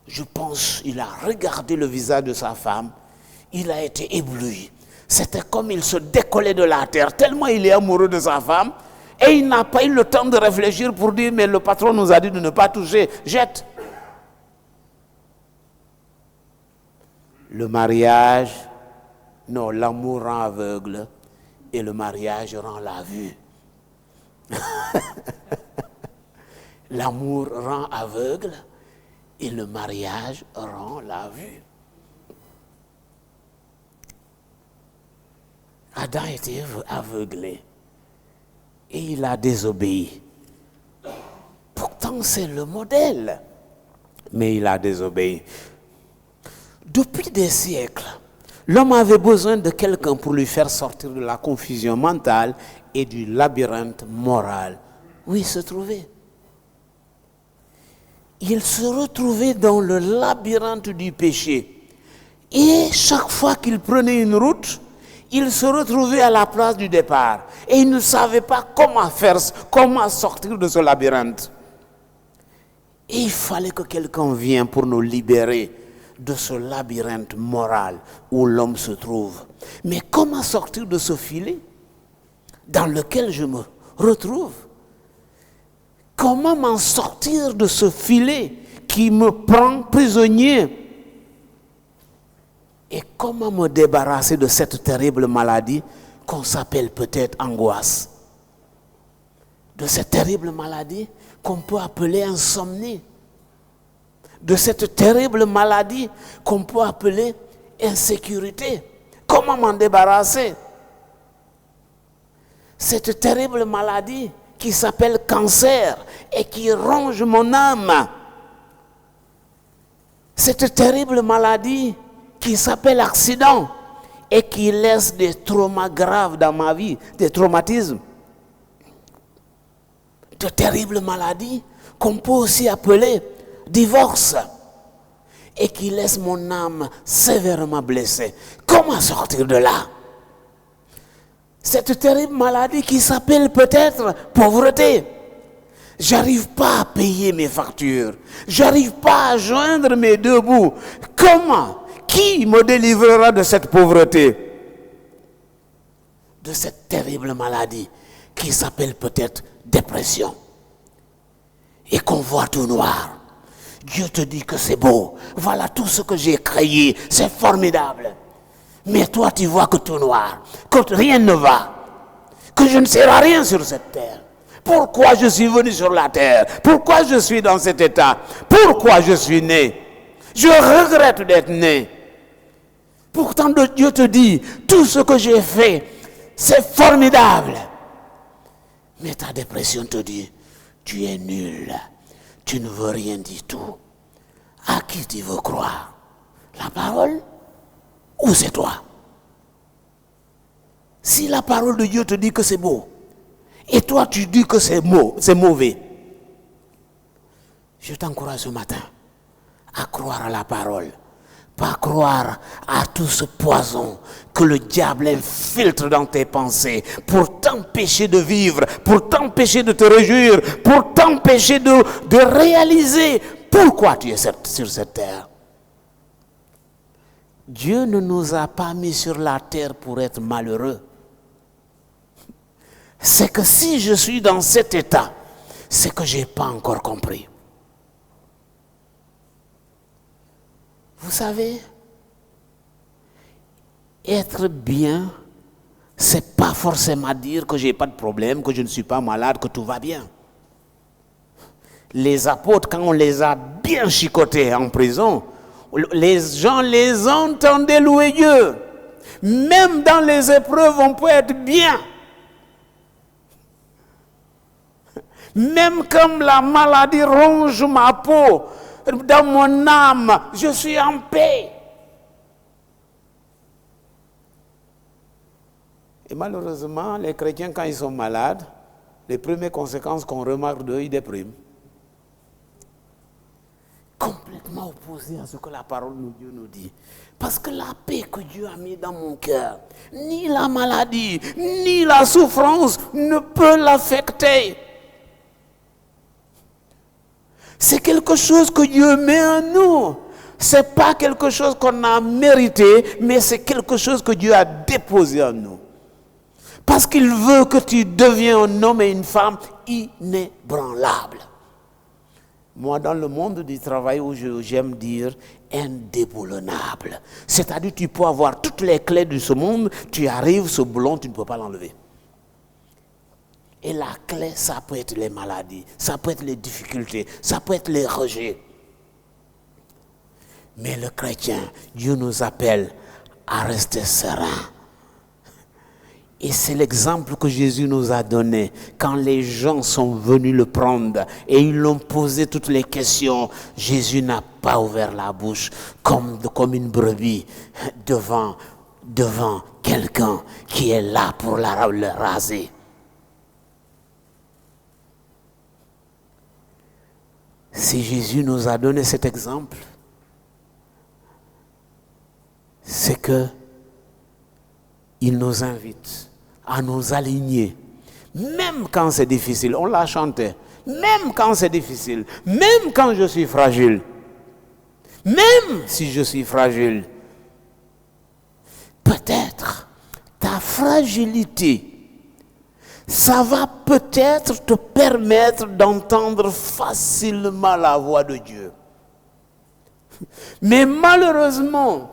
Je pense qu'il a regardé le visage de sa femme. Il a été ébloui. C'était comme il se décollait de la terre, tellement il est amoureux de sa femme. Et il n'a pas eu le temps de réfléchir pour dire, mais le patron nous a dit de ne pas toucher, jette. Le mariage, non, l'amour rend aveugle et le mariage rend la vue. L'amour rend aveugle et le mariage rend la vue. Adam était aveuglé et il a désobéi. Pourtant, c'est le modèle, mais il a désobéi. Depuis des siècles, l'homme avait besoin de quelqu'un pour lui faire sortir de la confusion mentale et du labyrinthe moral où il se trouvait. Il se retrouvait dans le labyrinthe du péché. Et chaque fois qu'il prenait une route, il se retrouvait à la place du départ. Et il ne savait pas comment sortir de ce labyrinthe. Et il fallait que quelqu'un vienne pour nous libérer de ce labyrinthe moral où l'homme se trouve. Mais comment sortir de ce filet dans lequel je me retrouve? Comment m'en sortir de ce filet qui me prend prisonnier? Et comment me débarrasser de cette terrible maladie qu'on s'appelle peut-être angoisse? de cette terrible maladie qu'on peut appeler insomnie, de cette terrible maladie qu'on peut appeler insécurité. Comment m'en débarrasser? Cette terrible maladie qui s'appelle cancer et qui ronge mon âme. Cette terrible maladie qui s'appelle accident et qui laisse des traumas graves dans ma vie, des traumatismes. De terribles maladies qu'on peut aussi appeler divorce et qui laisse mon âme sévèrement blessée. Comment sortir de là? Cette terrible maladie qui s'appelle peut-être pauvreté. J'arrive pas à payer mes factures. J'arrive pas à joindre mes deux bouts. Comment? Qui me délivrera de cette pauvreté? De cette terrible maladie qui s'appelle peut-être dépression. Et qu'on voit tout noir. Dieu te dit que c'est beau. Voilà tout ce que j'ai créé. C'est formidable. Mais toi, tu vois que tout noir. Que rien ne va. Que je ne sers à rien sur cette terre. Pourquoi je suis venu sur la terre? Pourquoi je suis dans cet état? Pourquoi je suis né? Je regrette d'être né. Pourtant, Dieu te dit, tout ce que j'ai fait, c'est formidable. Mais ta dépression te dit, tu es nul. Tu ne veux rien du tout. À qui tu veux croire? La parole? Ou c'est toi? Si la parole de Dieu te dit que c'est beau, et toi tu dis que c'est mauvais, je t'encourage ce matin à croire à la parole, pas croire à tout ce poison que le diable infiltre dans tes pensées pour t'empêcher de vivre, pour t'empêcher de te réjouir, pour t'empêcher de réaliser pourquoi tu es sur cette terre. Dieu ne nous a pas mis sur la terre pour être malheureux. C'est que si je suis dans cet état, c'est que je n'ai pas encore compris. Vous savez, être bien, c'est pas forcément dire que je n'ai pas de problème, que je ne suis pas malade, que tout va bien. Les apôtres, quand on les a bien chicotés en prison, les gens les entendaient louer Dieu. Même dans les épreuves, on peut être bien. Même comme la maladie ronge ma peau, dans mon âme, je suis en paix. Et malheureusement, les chrétiens, quand ils sont malades, les premières conséquences qu'on remarque d'eux, ils dépriment. Complètement opposé à ce que la parole de Dieu nous dit. Parce que la paix que Dieu a mis dans mon cœur, ni la maladie, ni la souffrance ne peut l'affecter. C'est quelque chose que Dieu met en nous. Ce n'est pas quelque chose qu'on a mérité, mais c'est quelque chose que Dieu a déposé en nous. Parce qu'il veut que tu deviennes un homme et une femme inébranlables. Moi, dans le monde du travail où j'aime dire indéboulonnable. C'est-à-dire tu peux avoir toutes les clés de ce monde, tu arrives, ce boulon, tu ne peux pas l'enlever. Et la clé, ça peut être les maladies, ça peut être les difficultés, ça peut être les rejets. Mais le chrétien, Dieu nous appelle à rester serein. Et c'est l'exemple que Jésus nous a donné quand les gens sont venus le prendre et ils l'ont posé toutes les questions. Jésus n'a pas ouvert la bouche comme une brebis devant quelqu'un qui est là pour le raser. Si Jésus nous a donné cet exemple, c'est que il nous invite à nous aligner, même quand c'est difficile. On l'a chanté. Même quand c'est difficile, même quand je suis fragile, même si je suis fragile, peut-être ta fragilité, ça va peut-être te permettre d'entendre facilement la voix de Dieu. Mais malheureusement,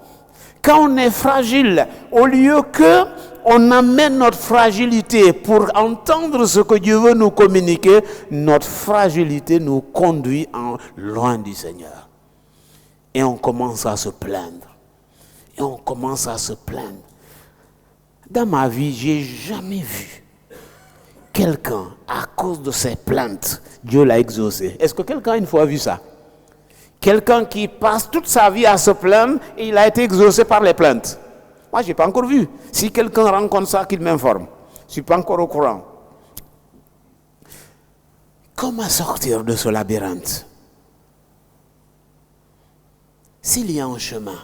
quand on est fragile, au lieu que on amène notre fragilité pour entendre ce que Dieu veut nous communiquer, notre fragilité nous conduit loin du Seigneur. Et on commence à se plaindre. Et on commence à se plaindre. Dans ma vie, j'ai jamais vu quelqu'un, à cause de ses plaintes, Dieu l'a exaucé. Est-ce que quelqu'un une fois a vu ça? Quelqu'un qui passe toute sa vie à se plaindre et il a été exaucé par les plaintes. Moi, je n'ai pas encore vu. Si quelqu'un rencontre ça, qu'il m'informe. Je ne suis pas encore au courant. Comment sortir de ce labyrinthe? S'il y a un chemin,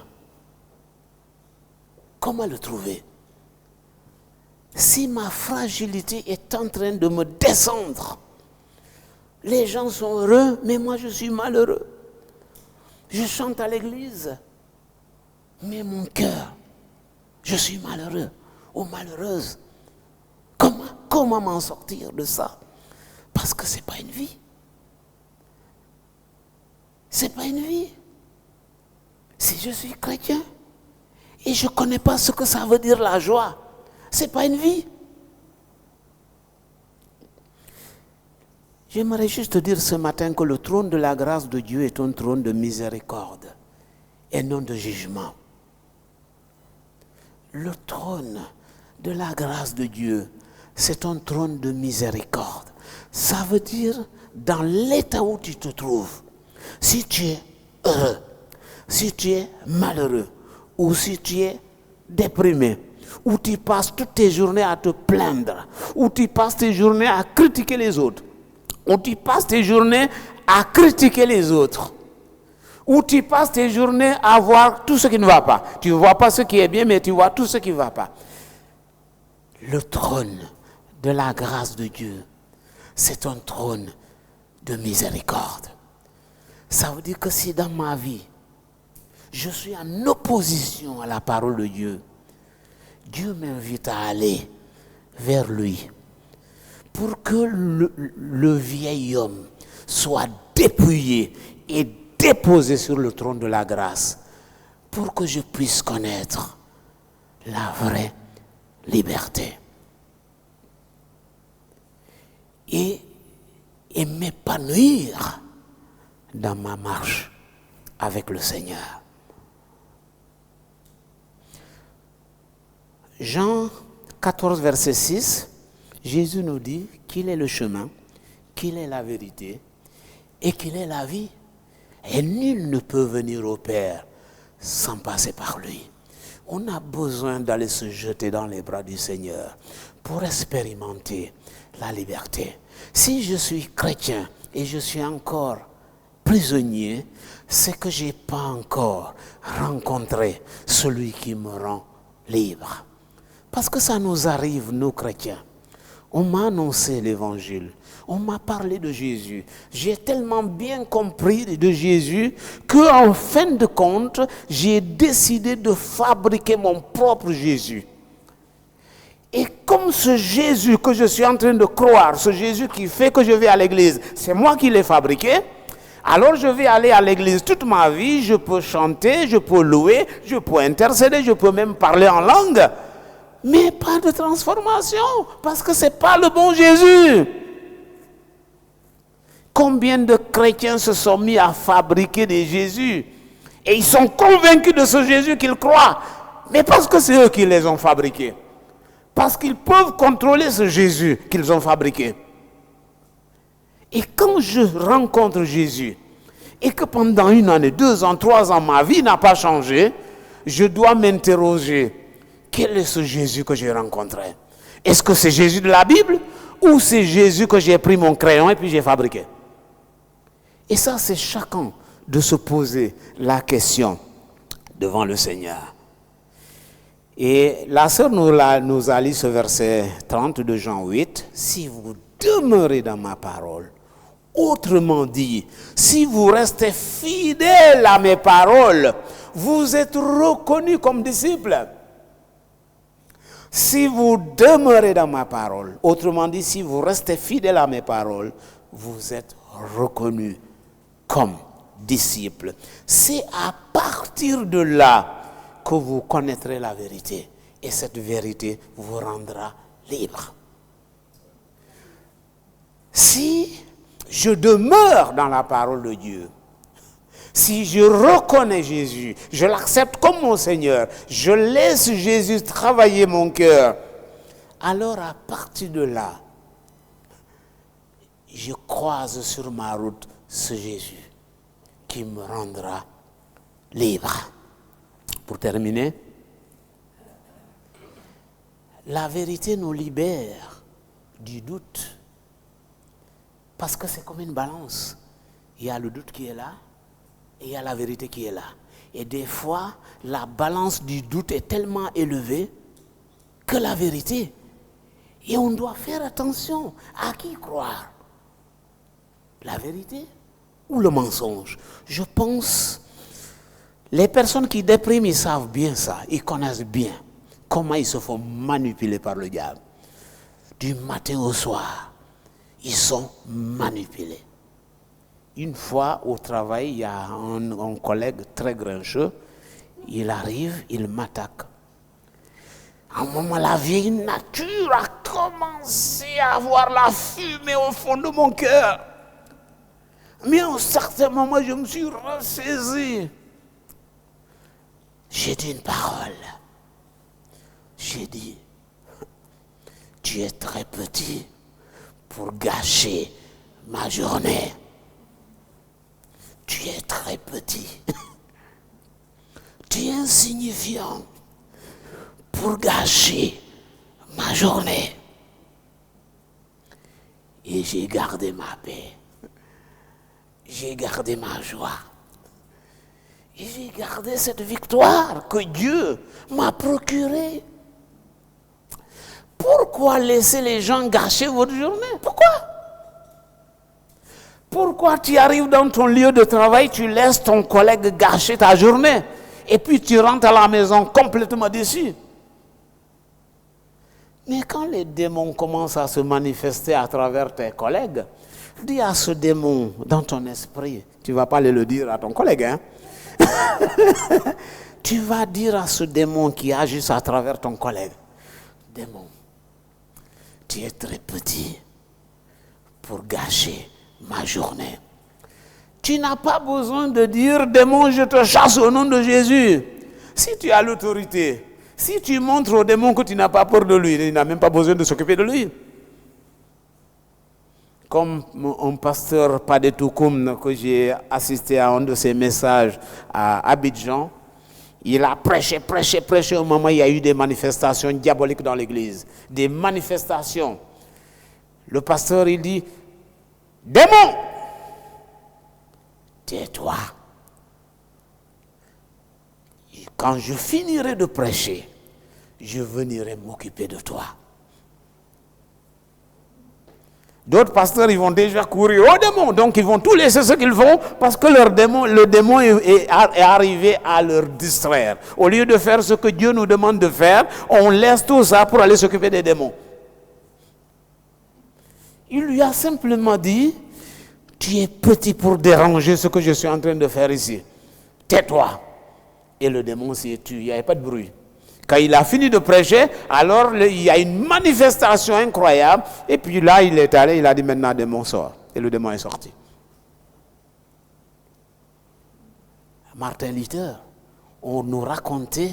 comment le trouver? Si ma fragilité est en train de me descendre, les gens sont heureux, mais moi je suis malheureux. Je chante à l'église, mais mon cœur, je suis malheureux ou malheureuse. Comment m'en sortir de ça? Parce que ce n'est pas une vie. Ce n'est pas une vie. Si je suis chrétien et je ne connais pas ce que ça veut dire la joie, ce n'est pas une vie. J'aimerais juste te dire ce matin que le trône de la grâce de Dieu est un trône de miséricorde et non de jugement. Le trône de la grâce de Dieu, c'est un trône de miséricorde. Ça veut dire, dans l'état où tu te trouves, si tu es heureux, si tu es malheureux, ou si tu es déprimé, ou tu passes toutes tes journées à te plaindre, ou tu passes tes journées à critiquer les autres, ou tu passes tes journées à critiquer les autres, ou tu passes tes journées à voir tout ce qui ne va pas. Tu ne vois pas ce qui est bien, mais tu vois tout ce qui ne va pas. Le trône de la grâce de Dieu, c'est un trône de miséricorde. Ça veut dire que si dans ma vie, je suis en opposition à la parole de Dieu, Dieu m'invite à aller vers lui pour que le vieil homme soit dépouillé et déposé sur le trône de la grâce pour que je puisse connaître la vraie liberté et m'épanouir dans ma marche avec le Seigneur. Jean 14, verset 6, Jésus nous dit qu'il est le chemin, qu'il est la vérité et qu'il est la vie. Et nul ne peut venir au Père sans passer par lui. On a besoin d'aller se jeter dans les bras du Seigneur pour expérimenter la liberté. Si je suis chrétien et je suis encore prisonnier, c'est que je n'ai pas encore rencontré celui qui me rend libre. Parce que ça nous arrive, nous chrétiens. On m'a annoncé l'évangile. On m'a parlé de Jésus. J'ai tellement bien compris de Jésus qu'en fin de compte, j'ai décidé de fabriquer mon propre Jésus. Et comme ce Jésus que je suis en train de croire, ce Jésus qui fait que je vais à l'église, c'est moi qui l'ai fabriqué, alors je vais aller à l'église toute ma vie, je peux chanter, je peux louer, je peux intercéder, je peux même parler en langue. Mais pas de transformation, parce que ce n'est pas le bon Jésus. Combien de chrétiens se sont mis à fabriquer des Jésus et ils sont convaincus de ce Jésus qu'ils croient, mais parce que c'est eux qui les ont fabriqués. Parce qu'ils peuvent contrôler ce Jésus qu'ils ont fabriqué. Et quand je rencontre Jésus, et que pendant 1 année, 2 ans, 3 ans, ma vie n'a pas changé, je dois m'interroger. Quel est ce Jésus que j'ai rencontré? Est-ce que c'est Jésus de la Bible ou c'est Jésus que j'ai pris mon crayon et puis j'ai fabriqué? Et ça, c'est chacun de se poser la question devant le Seigneur. Et la sœur nous a lu ce verset 30 de Jean 8. Si vous demeurez dans ma parole, autrement dit, si vous restez fidèles à mes paroles, vous êtes reconnus comme disciples. Si vous demeurez dans ma parole, autrement dit, si vous restez fidèles à mes paroles, vous êtes reconnus comme disciples. C'est à partir de là que vous connaîtrez la vérité Et cette vérité vous rendra libre. Si je demeure dans la parole de Dieu, si je reconnais Jésus, je l'accepte comme mon Seigneur, je laisse Jésus travailler mon cœur, alors à partir de là, je croise sur ma route ce Jésus qui me rendra libre. Pour terminer, la vérité nous libère du doute. Parce que c'est comme une balance. Il y a le doute qui est là et il y a la vérité qui est là. Et des fois, la balance du doute est tellement élevée que la vérité. Et on doit faire attention à qui croire. La vérité ou le mensonge? Je pense, les personnes qui dépriment, ils savent bien ça. Ils connaissent bien comment ils se font manipuler par le diable. Du matin au soir, ils sont manipulés. Une fois au travail, il y a un collègue très grincheux. Il arrive, il m'attaque. À un moment, la vieille nature a commencé à avoir la fumée au fond de mon cœur. Mais à un certain moment, je me suis ressaisi. J'ai dit une parole. J'ai dit, tu es très petit pour gâcher ma journée. Tu es très petit. Tu es insignifiant pour gâcher ma journée. Et j'ai gardé ma paix. J'ai gardé ma joie. Et j'ai gardé cette victoire que Dieu m'a procurée. Pourquoi laisser les gens gâcher votre journée? Pourquoi? Pourquoi tu arrives dans ton lieu de travail, tu laisses ton collègue gâcher ta journée et puis tu rentres à la maison complètement déçu? Mais quand les démons commencent à se manifester à travers tes collègues, dis à ce démon dans ton esprit, tu ne vas pas aller le dire à ton collègue, hein? Tu vas dire à ce démon qui agit à travers ton collègue, démon, tu es très petit pour gâcher ma journée. Tu n'as pas besoin de dire, démon, je te chasse au nom de Jésus. Si tu as l'autorité, si tu montres au démon que tu n'as pas peur de lui, il n'a même pas besoin de s'occuper de lui. Comme un pasteur Padetoukoum, que j'ai assisté à un de ses messages à Abidjan, il a prêché. Au moment où il y a eu des manifestations diaboliques dans l'église. Des manifestations. Le pasteur, il dit, démon, tais-toi. Quand je finirai de prêcher, je venirai m'occuper de toi. D'autres pasteurs, ils vont déjà courir au démon. Donc, ils vont tout laisser ce qu'ils font parce que le démon est arrivé à leur distraire. Au lieu de faire ce que Dieu nous demande de faire, on laisse tout ça pour aller s'occuper des démons. Il lui a simplement dit, tu es petit pour déranger ce que je suis en train de faire ici. Tais-toi. Et le démon s'est tué. Il n'y avait pas de bruit. Quand il a fini de prêcher, alors il y a une manifestation incroyable. Et puis là, il est allé, il a dit maintenant, démon sort. Et le démon est sorti. Martin Luther, on nous racontait,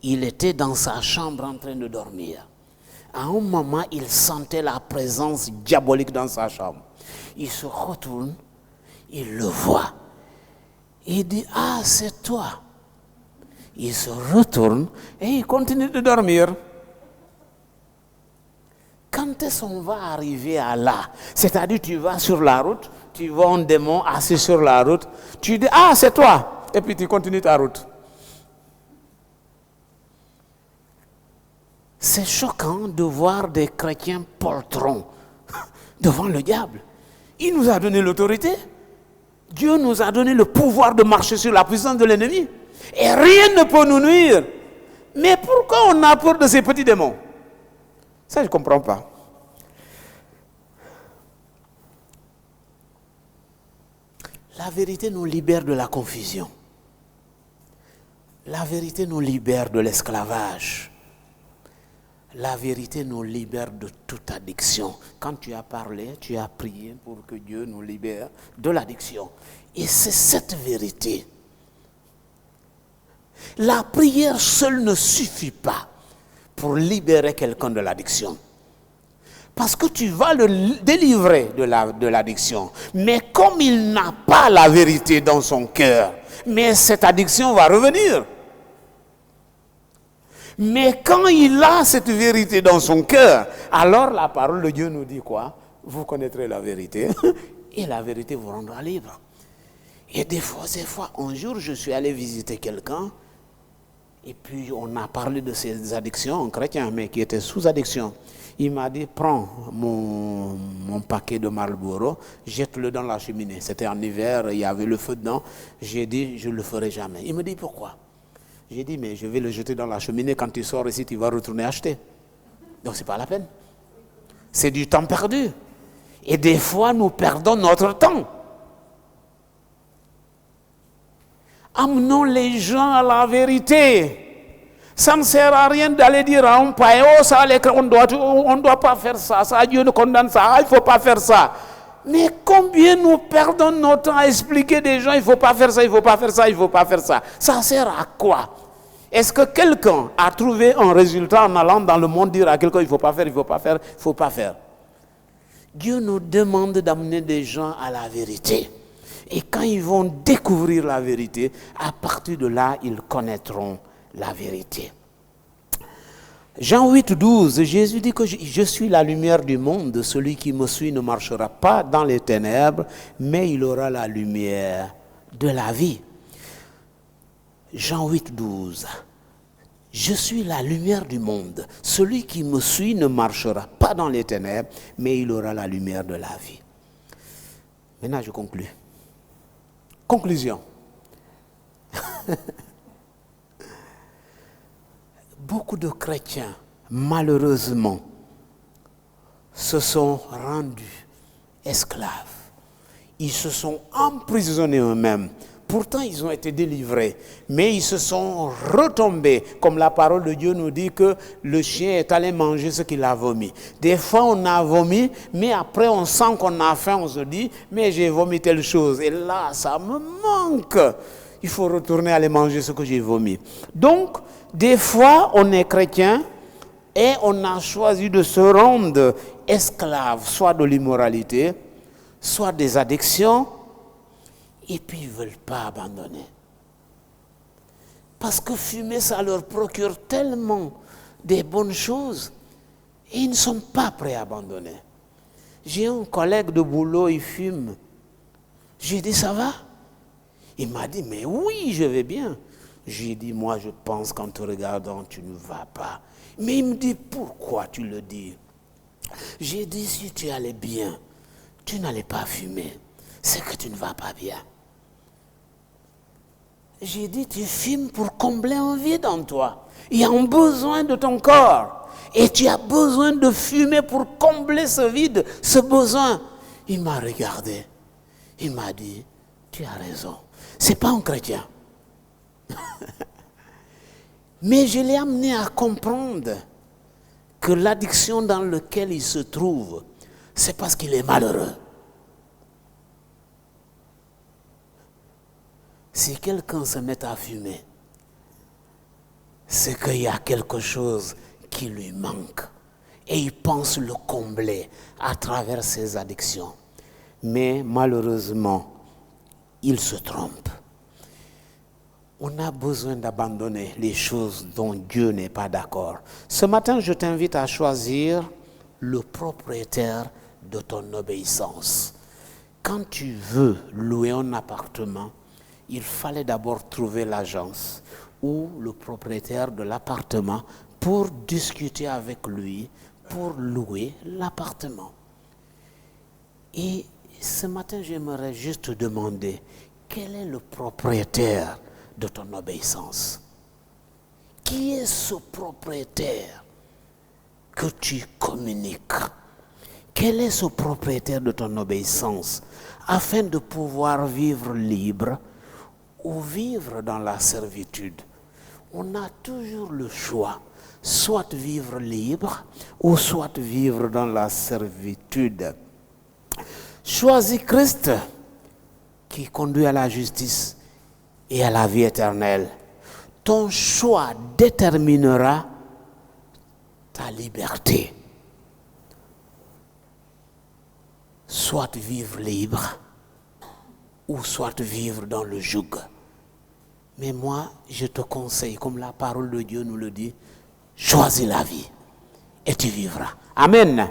il était dans sa chambre en train de dormir. À un moment, il sentait la présence diabolique dans sa chambre. Il se retourne, il le voit. Il dit, ah, c'est toi. Il se retourne et il continue de dormir. Quand est-ce qu'on va arriver à là? C'est-à-dire, tu vas sur la route, tu vois un démon assis sur la route, tu dis, ah, c'est toi. Et puis tu continues ta route. C'est choquant de voir des chrétiens poltrons devant le diable. Il nous a donné l'autorité. Dieu nous a donné le pouvoir de marcher sur la puissance de l'ennemi. Et rien ne peut nous nuire. Mais pourquoi on a peur de ces petits démons? Ça, je ne comprends pas. La vérité nous libère de la confusion. La vérité nous libère de l'esclavage. La vérité nous libère de toute addiction. Quand tu as parlé, tu as prié pour que Dieu nous libère de l'addiction. Et c'est cette vérité. La prière seule ne suffit pas pour libérer quelqu'un de l'addiction. Parce que tu vas le délivrer de l'addiction. Mais comme il n'a pas la vérité dans son cœur, mais cette addiction va revenir. Mais quand il a cette vérité dans son cœur, alors la parole de Dieu nous dit quoi? Vous connaîtrez la vérité et la vérité vous rendra libre. Et des fois, un jour, je suis allé visiter quelqu'un et puis on a parlé de ses addictions, un chrétien, mais qui était sous addiction. Il m'a dit, prends mon paquet de Marlboro, jette-le dans la cheminée. C'était en hiver, il y avait le feu dedans. J'ai dit, je ne le ferai jamais. Il me dit, pourquoi? J'ai dit, mais je vais le jeter dans la cheminée. Quand tu sors ici, tu vas retourner acheter. Donc, ce n'est pas la peine. C'est du temps perdu. Et des fois, nous perdons notre temps. Amenons les gens à la vérité. Ça ne sert à rien d'aller dire à un païen, oh, ça, on ne doit pas faire ça, ça, Dieu nous condamne ça, il ne faut pas faire ça. Mais combien nous perdons notre temps à expliquer des gens, il ne faut pas faire ça, il ne faut pas faire ça, il ne faut pas faire ça. Ça sert à quoi? Est-ce que quelqu'un a trouvé un résultat en allant dans le monde dire à quelqu'un, il ne faut pas faire, il ne faut pas faire, il ne faut pas faire? Dieu nous demande d'amener des gens à la vérité. Et quand ils vont découvrir la vérité, à partir de là, ils connaîtront la vérité. Jean 8, 12, Jésus dit que je suis la lumière du monde. Celui qui me suit ne marchera pas dans les ténèbres, mais il aura la lumière de la vie. Jean 8, 12. Je suis la lumière du monde. Celui qui me suit ne marchera pas dans les ténèbres, mais il aura la lumière de la vie. Maintenant, je conclus. Conclusion. Beaucoup de chrétiens, malheureusement, se sont rendus esclaves. Ils se sont emprisonnés eux-mêmes. Pourtant, ils ont été délivrés. Mais ils se sont retombés. Comme la parole de Dieu nous dit que le chien est allé manger ce qu'il a vomi. Des fois, on a vomi, mais après, on sent qu'on a faim. On se dit, mais j'ai vomi telle chose. Et là, ça me manque. Il faut retourner aller manger ce que j'ai vomi. Donc, des fois, on est chrétien et on a choisi de se rendre esclave, soit de l'immoralité, soit des addictions, et puis ils ne veulent pas abandonner. Parce que fumer, ça leur procure tellement des bonnes choses, et ils ne sont pas prêts à abandonner. J'ai un collègue de boulot, il fume. J'ai dit, ça va? Il m'a dit, mais oui, je vais bien. J'ai dit, moi, je pense qu'en te regardant, tu ne vas pas. Mais il me dit, pourquoi tu le dis? J'ai dit, si tu allais bien, tu n'allais pas fumer. C'est que tu ne vas pas bien. J'ai dit, tu fumes pour combler un vide en toi. Il y a un besoin de ton corps. Et tu as besoin de fumer pour combler ce vide, ce besoin. Il m'a regardé. Il m'a dit, tu as raison. Ce n'est pas un chrétien. Mais je l'ai amené à comprendre que l'addiction dans laquelle il se trouve, c'est parce qu'il est malheureux. Si quelqu'un se met à fumer, c'est qu'il y a quelque chose qui lui manque. Et il pense le combler à travers ses addictions. Mais malheureusement, il se trompe. On a besoin d'abandonner les choses dont Dieu n'est pas d'accord. Ce matin, je t'invite à choisir le propriétaire de ton obéissance. Quand tu veux louer un appartement, il fallait d'abord trouver l'agence ou le propriétaire de l'appartement pour discuter avec lui, pour louer l'appartement. Et ce matin, j'aimerais juste te demander, quel est le propriétaire de ton obéissance? Qui est ce propriétaire que tu communiques? Quel est ce propriétaire de ton obéissance afin de pouvoir vivre libre ou vivre dans la servitude on a toujours le choix, soit vivre libre ou soit vivre dans la servitude. Choisis Christ qui conduit à la justice et à la vie éternelle. Ton choix déterminera ta liberté. Soit vivre libre ou soit vivre dans le joug. Mais moi, je te conseille, comme la parole de Dieu nous le dit, choisis la vie et tu vivras. Amen.